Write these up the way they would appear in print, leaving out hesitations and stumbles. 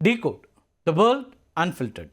Decode the world unfiltered.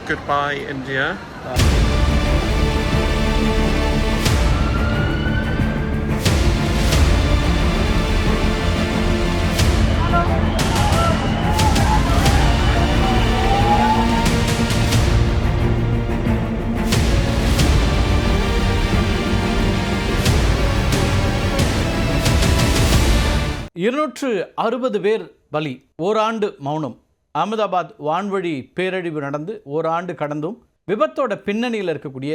Goodbye, India. இருநூற்று 60 பேர் பலி, ஓராண்டு மௌனம். அகமதாபாத் வான்வழி பேரழிவு நடந்து ஓராண்டு கடந்தும் விபத்தோட பின்னணியில் இருக்கக்கூடிய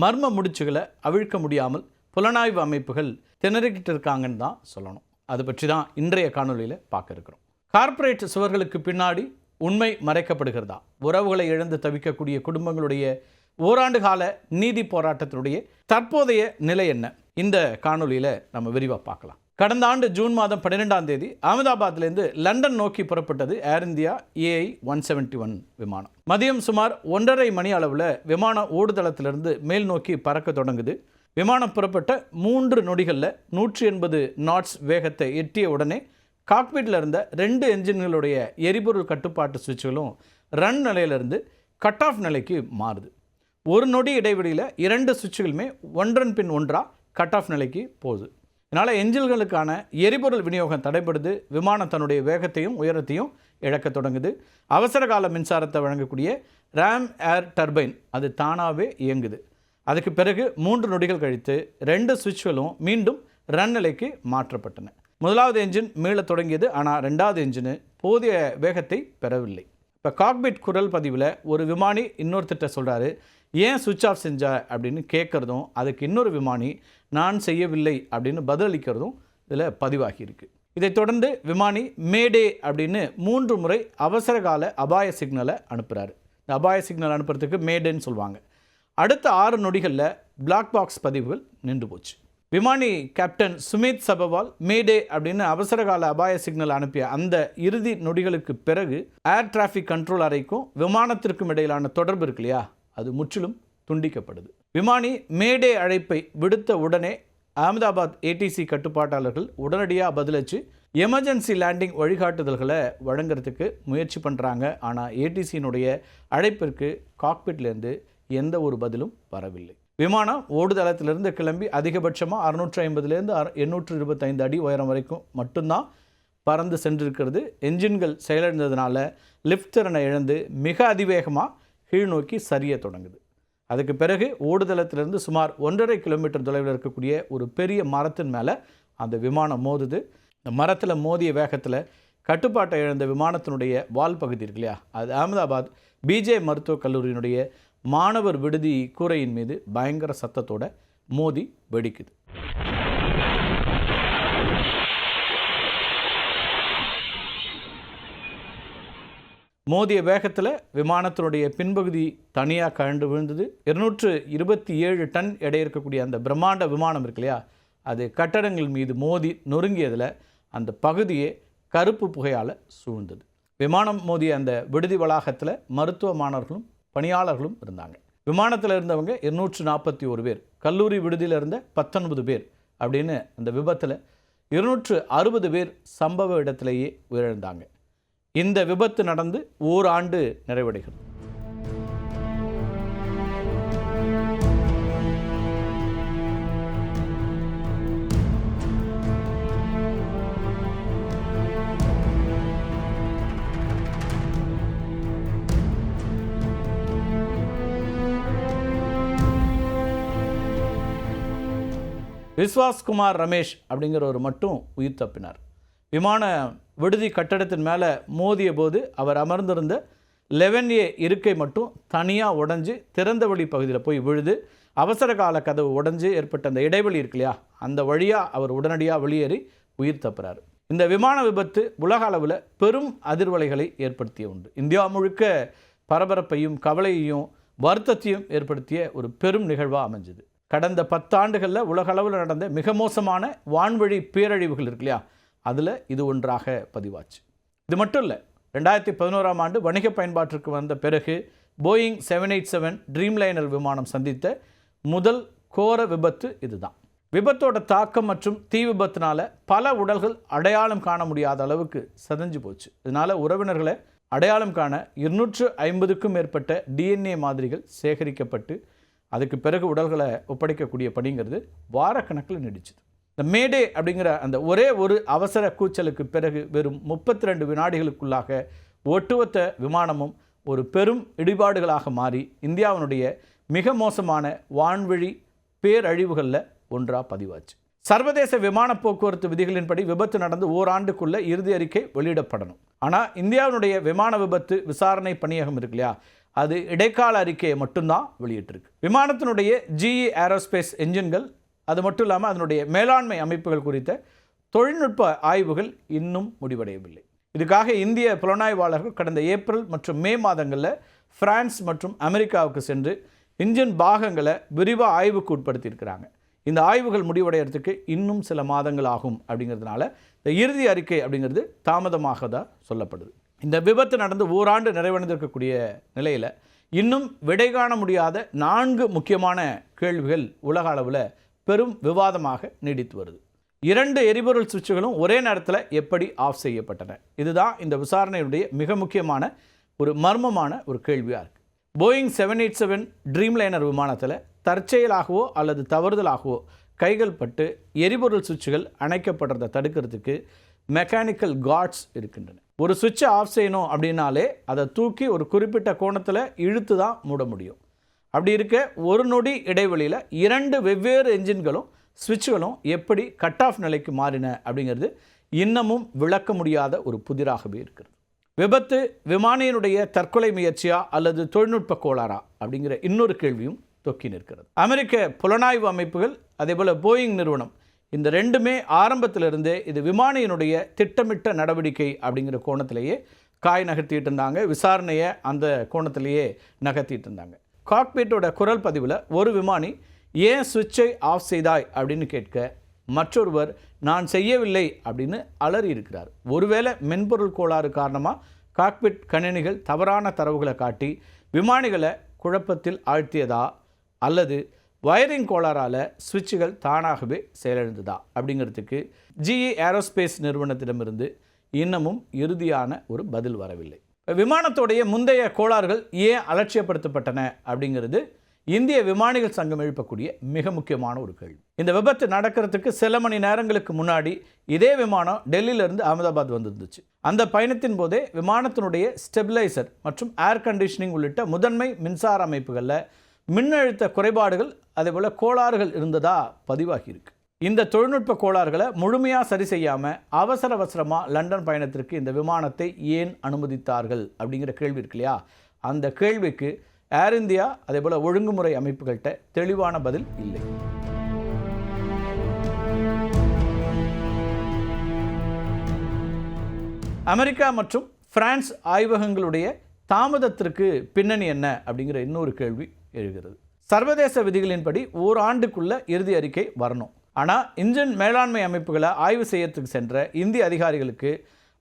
மர்ம முடிச்சுகளை அவிழ்க்க முடியாமல் புலனாய்வு அமைப்புகள் திணறிக்கிட்டு இருக்காங்கன்னு தான் சொல்லணும். அது பற்றி தான் இன்றைய காணொலியில் பார்க்க இருக்கிறோம். கார்ப்பரேட் சுவர்களுக்கு பின்னாடி உண்மை மறைக்கப்படுகிறதா? உறவுகளை இழந்து தவிக்கக்கூடிய குடும்பங்களுடைய ஓராண்டு கால நீதி போராட்டத்தினுடைய தற்போதைய நிலை என்ன? இந்த காணொலியில் நம்ம விரிவாக பார்க்கலாம். கடந்த ஆண்டு ஜூன் மாதம் 12ஆம் தேதி அகமதாபாத்லேருந்து லண்டன் நோக்கி புறப்பட்டது ஏர் இந்தியா AI 171 விமானம். மதியம் சுமார் 1:30 மணி அளவில் விமான ஓடுதளத்திலிருந்து மேல் நோக்கி பறக்க தொடங்குது. விமானம் புறப்பட்ட 3 நொடிகளில் 180 knots வேகத்தை எட்டிய உடனே காக்பிட்டில் இருந்த 2 என்ஜின்களுடைய எரிபொருள் கட்டுப்பாட்டு சுவிட்சுகளும் ரன் நிலையிலிருந்து கட் ஆஃப் நிலைக்கு மாறுது. ஒரு நொடி இடைவெளியில் 2 சுவிட்சுகளுமே ஒன்றன் பின் ஒன்றாக கட் ஆஃப் நிலைக்கு போகுது. இதனால் என்ஜின்களுக்கான எரிபொருள் விநியோகம் தடைபடுது. விமானம் தன்னுடைய வேகத்தையும் உயரத்தையும் இழக்க தொடங்குது. அவசர கால மின்சாரத்தை வழங்கக்கூடிய RAM ஏர் டர்பைன் அது தானாகவே இயங்குது. அதுக்கு பிறகு 3 நொடிகள் கழித்து 2 சுவிட்சுகளும் மீண்டும் ரன் நிலைக்கு மாற்றப்பட்டன. முதலாவது என்ஜின் மீள தொடங்கியது. ஆனால் 2வது என்ஜின் போதிய வேகத்தை பெறவில்லை. இப்போ காக்பிட் குரல் பதிவில் ஒரு விமானி இன்னொருத்திட்ட சொல்கிறாரு, ஏன் சுவிட்ச் ஆஃப் செஞ்ச அப்படின்னு கேட்குறதும், அதுக்கு இன்னொரு விமானி நான் செய்யவில்லை அப்படின்னு பதிலளிக்கிறதும் இதில் பதிவாகியிருக்கு. இதைத் தொடர்ந்து விமானி மேடே அப்படின்னு 3 முறை அவசர கால அபாய சிக்னலை அனுப்புகிறாரு. இந்த அபாய சிக்னல் அனுப்புறதுக்கு மேடேன்னு சொல்லுவாங்க. அடுத்த 6 நொடிகளில் பிளாக் பாக்ஸ் பதிவுகள் நின்று போச்சு. விமானி கேப்டன் சுமித் சபவால் மேடே அப்படின்னு அவசர கால அபாய சிக்னல் அனுப்பிய அந்த இறுதி நொடிகளுக்கு பிறகு ஏர் டிராஃபிக் கண்ட்ரோல் அறைக்கும் விமானத்திற்கும் இடையிலான தொடர்பு இருக்கு இல்லையா, அது முற்றிலும் துண்டிக்கப்படுது. விமானி மேடே அழைப்பை விடுத்த உடனே அகமதாபாத் ATC கட்டுப்பாட்டாளர்கள் உடனடியாக பதிலளித்து எமர்ஜென்சி லேண்டிங் வழிகாட்டுதல்களை வழங்குறதுக்கு முயற்சி பண்ணுறாங்க. ஆனால் ATCயினுடைய அழைப்பிற்கு காக்பிட்லேருந்து எந்த ஒரு பதிலும் வரவில்லை. விமானம் ஓடுதளத்திலிருந்து கிளம்பி அதிகபட்சமாக 650லேருந்து 825 அடி உயரம் வரைக்கும் மட்டும்தான் பறந்து சென்றிருக்கிறது. என்ஜின்கள் செயலிழந்ததுனால லிஃப்ட் திறனை இழந்து மிக அதிவேகமாக கீழ் நோக்கி சரிய தொடங்குது. அதுக்கு பிறகு ஓடுதளத்திலிருந்து சுமார் 1.5 கிலோமீட்டர் தொலைவில் இருக்கக்கூடிய ஒரு பெரிய மரத்தின் மேலே அந்த விமானம் மோதுது. இந்த மரத்தில் மோதிய வேகத்தில் கட்டுப்பாட்டை இழந்த விமானத்தினுடைய வால் பகுதி இருக்கு இல்லையா, அது அகமதாபாத் BJ மருத்துவக் கல்லூரியினுடைய மாணவர் விடுதி கூரையின் மீது பயங்கர சத்தத்தோட மோதி வெடிக்குது. மோதிய வேகத்தில் விமானத்தினுடைய பின்பகுதி தனியாக கழண்டு விழுந்தது. 227 டன் எடை இருக்கக்கூடிய அந்த பிரம்மாண்ட விமானம் இருக்கு இல்லையா, அது கட்டடங்கள் மீது மோதி நொறுங்கியதில் அந்த பகுதியே கருப்பு புகையால் சூழ்ந்தது. விமானம் மோதிய அந்த விடுதி வளாகத்தில் மருத்துவ மாணவர்களும் பணியாளர்களும் இருந்தாங்க. விமானத்தில் இருந்தவங்க 241 பேர், கல்லூரி விடுதியில் இருந்த 19 பேர் அப்படின்னு அந்த விபத்தில் 260 பேர் சம்பவ இடத்திலேயே உயிரிழந்தாங்க. இந்த விபத்து நடந்து ஓராண்டு நிறைவடைகிறது. விஸ்வாஸ் குமார் ரமேஷ் அப்படிங்கிறவர் மட்டும் உயிர் தப்பினார். விமான விடுதி கட்டடத்தின் மேலே மோதிய போது அவர் அமர்ந்திருந்த 11A இருக்கை மட்டும் தனியாக உடஞ்சி திறந்த வழி பகுதியில் போய் விழுது. அவசர கால கதவு உடஞ்சி ஏற்பட்ட அந்த இடைவெளி இருக்கு இல்லையா, அந்த வழியாக அவர் உடனடியாக வெளியேறி உயிர் தப்புறாரு. இந்த விமான விபத்து உலக அளவில் பெரும் அதிர்வலைகளை ஏற்படுத்திய உண்டு. இந்தியா முழுக்க பரபரப்பையும் கவலையையும் வருத்தத்தையும் ஏற்படுத்திய ஒரு பெரும் நிகழ்வாக அமைஞ்சது. கடந்த 10 ஆண்டுகளில் உலகளவில் நடந்த மிக மோசமான வான்வழி பேரழிவுகள் இருக்கு இல்லையா, அதில் இது ஒன்றாக பதிவாச்சு. இது மட்டும் இல்லை, 2011ஆம் ஆண்டு வணிக பயன்பாட்டிற்கு வந்த பிறகு போயிங் 787 ட்ரீம்லைனர் விமானம் சந்தித்த முதல் கோர விபத்து இதுதான். விபத்தோட தாக்கம் மற்றும் தீ விபத்தினால பல உடல்கள் அடையாளம் காண முடியாத அளவுக்கு சதஞ்சு போச்சு. இதனால உறவினர்களை அடையாளம் காண 250க்கும் மேற்பட்ட DNA மாதிரிகள் சேகரிக்கப்பட்டு அதுக்கு பிறகு உடல்களை ஒப்படைக்கக்கூடிய பணிங்கிறது வாரக்கணக்கில் நீடிச்சுது. இந்த மேடே அப்படிங்கிற அந்த ஒரே ஒரு அவசர கூச்சலுக்கு பிறகு வெறும் 32 வினாடிகளுக்குள்ளாக ஒட்டுமொத்த விமானமும் ஒரு பெரும் இடிபாடுகளாக மாறி இந்தியாவினுடைய மிக மோசமான வான்வழி பேரழிவுகளில் ஒன்றா பதிவாச்சு. சர்வதேச விமான போக்குவரத்து விதிகளின்படி விபத்து நடந்து ஓராண்டுக்குள்ள இறுதி அறிக்கை வெளியிடப்படணும். ஆனால் இந்தியாவினுடைய விமான விபத்து விசாரணை பணியகம் இருக்கு இல்லையா, அது இடைக்கால அறிக்கையை மட்டும்தான் வெளியிட்டிருக்கு. விமானத்தினுடைய GE ஏரோஸ்பேஸ் என்ஜின்கள் அது மட்டும் இல்லாமல் அதனுடைய மேலாண்மை அமைப்புகள் குறித்த தொழில்நுட்ப ஆய்வுகள் இன்னும் முடிவடையவில்லை. இதுக்காக இந்திய புலனாய்வாளர்கள் கடந்த ஏப்ரல் மற்றும் மே மாதங்களில் பிரான்ஸ் மற்றும் அமெரிக்காவுக்கு சென்று இன்ஜின் பாகங்களை விரிவாக ஆய்வுக்கு உட்படுத்தியிருக்கிறாங்க. இந்த ஆய்வுகள் முடிவடைகிறதுக்கு இன்னும் சில மாதங்கள் ஆகும். அப்படிங்கிறதுனால இந்த இறுதி அறிக்கை அப்படிங்கிறது தாமதமாக தான் சொல்லப்படுது. இந்த விபத்து நடந்து ஓராண்டு நிறைவடைந்திருக்கக்கூடிய நிலையில் இன்னும் விடை காண முடியாத 4 முக்கியமான கேள்விகள் உலக அளவில் பெரும் விவாதமாக நீடித்து வருது. 2 எரிபொருள் சுவிட்சுகளும் ஒரே நேரத்தில் எப்படி ஆஃப் செய்யப்பட்டன? இதுதான் இந்த விசாரணையுடைய மிக முக்கியமான ஒரு மர்மமான ஒரு கேள்வியாக இருக்குது. போயிங் 787 ட்ரீம்லைனர் விமானத்தில் தற்செயலாகவோ அல்லது தவறுதலாகவோ கைகள் பட்டு எரிபொருள் சுவிட்சுகள் அணைக்கப்படுறதை தடுக்கிறதுக்கு மெக்கானிக்கல் கார்ட்ஸ் இருக்கின்றன. ஒரு சுவிட்சை ஆஃப் செய்யணும் அப்படின்னாலே அதை தூக்கி ஒரு குறிப்பிட்ட கோணத்தில் இழுத்து தான் மூட முடியும். அப்படி இருக்க ஒரு நொடி இடைவெளியில் 2 வெவ்வேறு என்ஜின்களும் சுவிட்சுகளும் எப்படி கட் ஆஃப் நிலைக்கு மாறின அப்படிங்கிறது இன்னமும் விளக்க முடியாத ஒரு புதிராகவே இருக்கிறது. விபத்து விமானியினுடைய தற்கொலை முயற்சியா அல்லது தொழில்நுட்ப கோளாறா அப்படிங்கிற இன்னொரு கேள்வியும் தொக்கி நிற்கிறது. அமெரிக்க புலனாய்வு அமைப்புகள் அதேபோல் போயிங் நிறுவனம் இந்த ரெண்டுமே ஆரம்பத்திலிருந்தே இது விமானியினுடைய திட்டமிட்ட நடவடிக்கை அப்படிங்கிற கோணத்திலேயே காய் நகர்த்திட்டு இருந்தாங்க. விசாரணையை அந்த கோணத்திலேயே நகர்த்திட்டு இருந்தாங்க. காக்பீட்டோட குரல் பதிவில் ஒரு விமானி ஏன் சுவிட்சை ஆஃப் செய்தாய் அப்படின்னு கேட்க மற்றொருவர் நான் செய்யவில்லை அப்படின்னு அலறி இருக்கிறார். ஒருவேளை மென்பொருள் கோளாறு காரணமாக காக்பிட் கணினிகள் தவறான தரவுகளை காட்டி விமானிகளை குழப்பத்தில் ஆழ்த்தியதா அல்லது வயரிங் கோளாறால் சுவிட்சுகள் தானாகவே செயலிழந்ததா அப்படிங்கிறதுக்கு GE ஏரோஸ்பேஸ் நிறுவனத்திடமிருந்து இன்னமும் இறுதியான ஒரு பதில் வரவில்லை. விமானத்தோடைய முந்தைய கோளாறுகள் ஏன் அலட்சியப்படுத்தப்பட்டன அப்படிங்கிறது இந்திய விமானிகள் சங்கம் எழுப்பக்கூடிய மிக முக்கியமான ஒரு கேள்வி. இந்த விபத்து நடக்கிறதுக்கு சில மணி நேரங்களுக்கு முன்னாடி இதே விமானம் டெல்லியிலிருந்து அகமதாபாத் வந்துருந்துச்சு. அந்த பயணத்தின் போதே விமானத்தினுடைய ஸ்டெபிலைசர் மற்றும் ஏர் கண்டிஷனிங் உள்ளிட்ட முதன்மை மின்சார அமைப்புகளில் மின்னழுத்த குறைபாடுகள் அதேபோல் கோளாறுகள் இருந்ததா பதிவாகியிருக்கு. இந்த தொழில்நுட்ப கோளாறுகளை முழுமையாக சரி செய்யாமல் அவசரமாக லண்டன் பயணத்திற்கு இந்த விமானத்தை ஏன் அனுமதித்தார்கள் அப்படிங்கிற கேள்வி இருக்கு இல்லையா, அந்த கேள்விக்கு ஏர் இந்தியா அதேபோல் ஒழுங்குமுறை அமைப்புகள்கிட்ட தெளிவான பதில் இல்லை. அமெரிக்கா மற்றும் பிரான்ஸ் ஆய்வகங்களுடைய தாமதத்திற்கு பின்னணி என்ன அப்படிங்கிற இன்னொரு கேள்வி எழுகிறது. சர்வதேச விதிகளின்படி ஓராண்டுக்குள்ள இறுதி அறிக்கை வரணும். ஆனால் இன்ஜின் மேலாண்மை அமைப்புகளை ஆய்வு செய்யறதுக்கு சென்ற இந்திய அதிகாரிகளுக்கு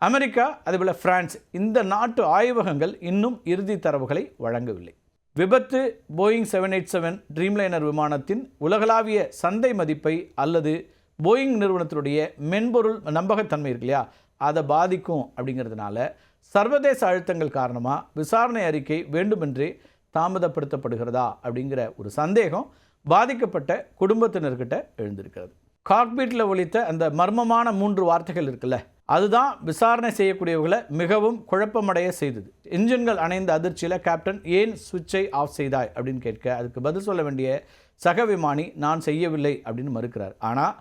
அமெரிக்கா அதேபோல் பிரான்ஸ் இந்த நாட்டு ஆய்வகங்கள் இன்னும் இறுதி தரவுகளை வழங்கவில்லை. விபத்து போயிங் 787 ட்ரீம்லைனர் விமானத்தின் உலகளாவிய சந்தை மதிப்பை அல்லது போயிங் நிறுவனத்தினுடைய மென்பொருள் நம்பகத்தன்மை இருக்கு இல்லையா, அதை பாதிக்கும். அப்படிங்கிறதுனால சர்வதேச அழுத்தங்கள் காரணமாக விசாரணை அறிக்கை வேண்டுமென்றே தாமதப்படுத்தப்படுகிறதா அப்படிங்கிற ஒரு சந்தேகம் பாதிக்கப்பட்ட குடும்பத்தினர்கிட்ட எழுந்திருக்கிறது. காக்பீட்டில் ஒலித்த அந்த மர்மமான 3 வார்த்தைகள் இருக்குல்ல, அதுதான் விசாரணை செய்யக்கூடியவர்களை மிகவும் குழப்பமடைய செய்தது. இன்ஜின்கள் அணைந்த அதிர்ச்சியில் கேப்டன் ஏன் சுவிட்சை ஆஃப் செய்தாய் அப்படின்னு கேட்க அதுக்கு பதில் சொல்ல வேண்டிய சக விமானி நான் செய்யவில்லை அப்படின்னு மறுக்கிறார். ஆனால்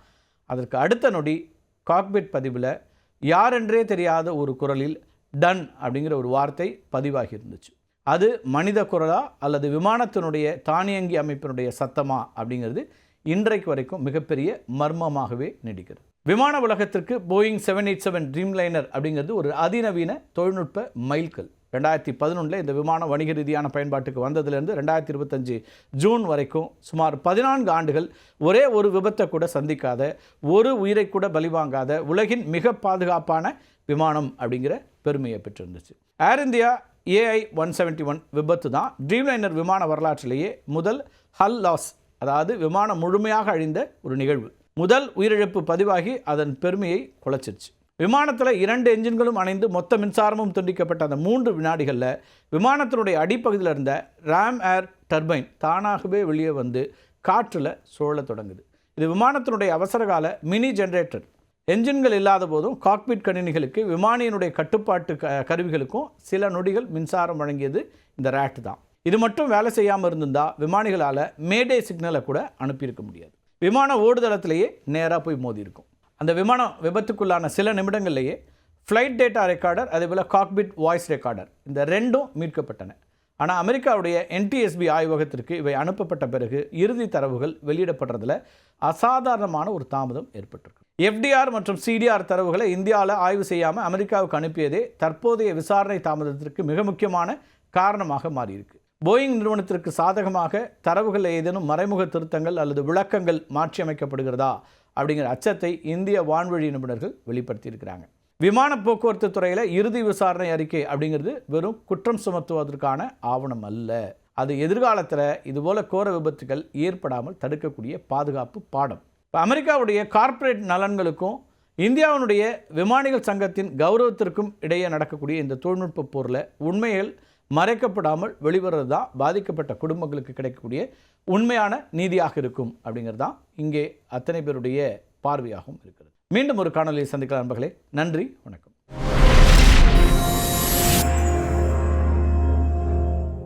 அதற்கு அடுத்த நொடி காக்பீட் பதிவில் யாரென்றே தெரியாத ஒரு குரலில் டன் அப்படிங்கிற ஒரு வார்த்தை பதிவாகி இருந்துச்சு. அது மனித குரலா அல்லது விமானத்தினுடைய தானியங்கி அமைப்பினுடைய சத்தமா அப்படிங்கிறது இன்றைக்கு வரைக்கும் மிகப்பெரிய மர்மமாகவே நீடிக்கிறது. விமான உலகத்திற்கு போயிங் 787 ட்ரீம்லைனர் அப்படிங்கிறது ஒரு அதிநவீன தொழில்நுட்ப மைல்கல். 2011 இந்த விமானம் வணிக ரீதியான பயன்பாட்டுக்கு வந்ததுலேருந்து 2025 ஜூன் வரைக்கும் சுமார் 14 ஆண்டுகள் ஒரே ஒரு விபத்தை கூட சந்திக்காத, ஒரு உயிரை கூட பலிவாங்காத உலகின் மிக பாதுகாப்பான விமானம் அப்படிங்கிற பெருமையை பெற்றிருந்துச்சு. ஏர் இந்தியா AI-171 விபத்து தான் ட்ரீம்லைனர் விமான வரலாற்றிலேயே முதல் ஹல் லாஸ், அதாவது விமானம் முழுமையாக அழிந்த ஒரு நிகழ்வு. முதல் உயிரிழப்பு பதிவாகி அதன் பெருமையை குலைச்சிருச்சு. விமானத்தில் 2 என்ஜின்களும் அணைந்து மொத்த மின்சாரமும் துண்டிக்கப்பட்ட அந்த 3 வினாடிகளில் விமானத்தினுடைய அடிப்பகுதியில் இருந்த ராம் ஏர் டர்பைன் தானாகவே வெளியே வந்து காற்றில் சுழல தொடங்குது. இது விமானத்தினுடைய அவசரகால மினி ஜென்ரேட்டர். என்ஜின்கள் இல்லாத போதும் காக்பிட் கணினிகளுக்கு, விமானியினுடைய கட்டுப்பாட்டு கருவிகளுக்கும் சில நொடிகள் மின்சாரம் வழங்கியது இந்த ரேட் தான். இது மட்டும் வேலை செய்யாமல் இருந்திருந்தால் விமானிகளால் மேடே சிக்னலை கூட அனுப்பியிருக்க முடியாது. விமான ஓடுதளத்திலேயே நேராக போய் மோதி இருக்கும். அந்த விமானம் விபத்துக்குள்ளான சில நிமிடங்கள்லேயே ஃப்ளைட் டேட்டா ரெக்கார்டர், அதேபோல் காக்பிட் வாய்ஸ் ரெக்கார்டர், இந்த 2ம் மீட்கப்பட்டன. ஆனால் அமெரிக்காவுடைய NTSB ஆய்வகத்திற்கு இவை அனுப்பப்பட்ட பிறகு இறுதி தரவுகள் வெளியிடப்படுறதுல அசாதாரணமான ஒரு தாமதம் ஏற்பட்டிருக்கு. FDR மற்றும் CDR தரவுகளை இந்தியாவில் ஆய்வு செய்யாமல் அமெரிக்காவுக்கு அனுப்பியதே தற்போதைய விசாரணை தாமதத்திற்கு மிக முக்கியமான காரணமாக மாறியிருக்கு. போயிங் நிறுவனத்திற்கு சாதகமாக தரவுகளில் ஏதேனும் மறைமுக திருத்தங்கள் அல்லது விளக்கங்கள் மாற்றியமைக்கப்படுகிறதா அப்படிங்கிற அச்சத்தை இந்திய வான்வழி நிபுணர்கள் வெளிப்படுத்தியிருக்கிறாங்க. விமான போக்குவரத்து துறையில் இறுதி விசாரணை அறிக்கை அப்படிங்கிறது வெறும் குற்றம் சுமத்துவதற்கான ஆவணம் அல்ல. அது எதிர்காலத்தில் இதுபோல கோர விபத்துகள் ஏற்படாமல் தடுக்கக்கூடிய பாதுகாப்பு பாடம். இப்போ அமெரிக்காவுடைய கார்ப்பரேட் நலன்களுக்கும் இந்தியாவினுடைய விமானிகள் சங்கத்தின் கௌரவத்திற்கும் இடையே நடக்கக்கூடிய இந்த தொழில்நுட்ப போரில் உண்மைகள் மறைக்கப்படாமல் வெளிவரது தான் பாதிக்கப்பட்ட குடும்பங்களுக்கு கிடைக்கக்கூடிய உண்மையான நீதியாக இருக்கும் அப்படிங்கிறது தான் இங்கே அத்தனை பேருடைய பார்வையாகவும் இருக்கிறது. மீண்டும் ஒரு காணொலியை சந்திக்கலாம் நண்பர்களே. நன்றி, வணக்கம்.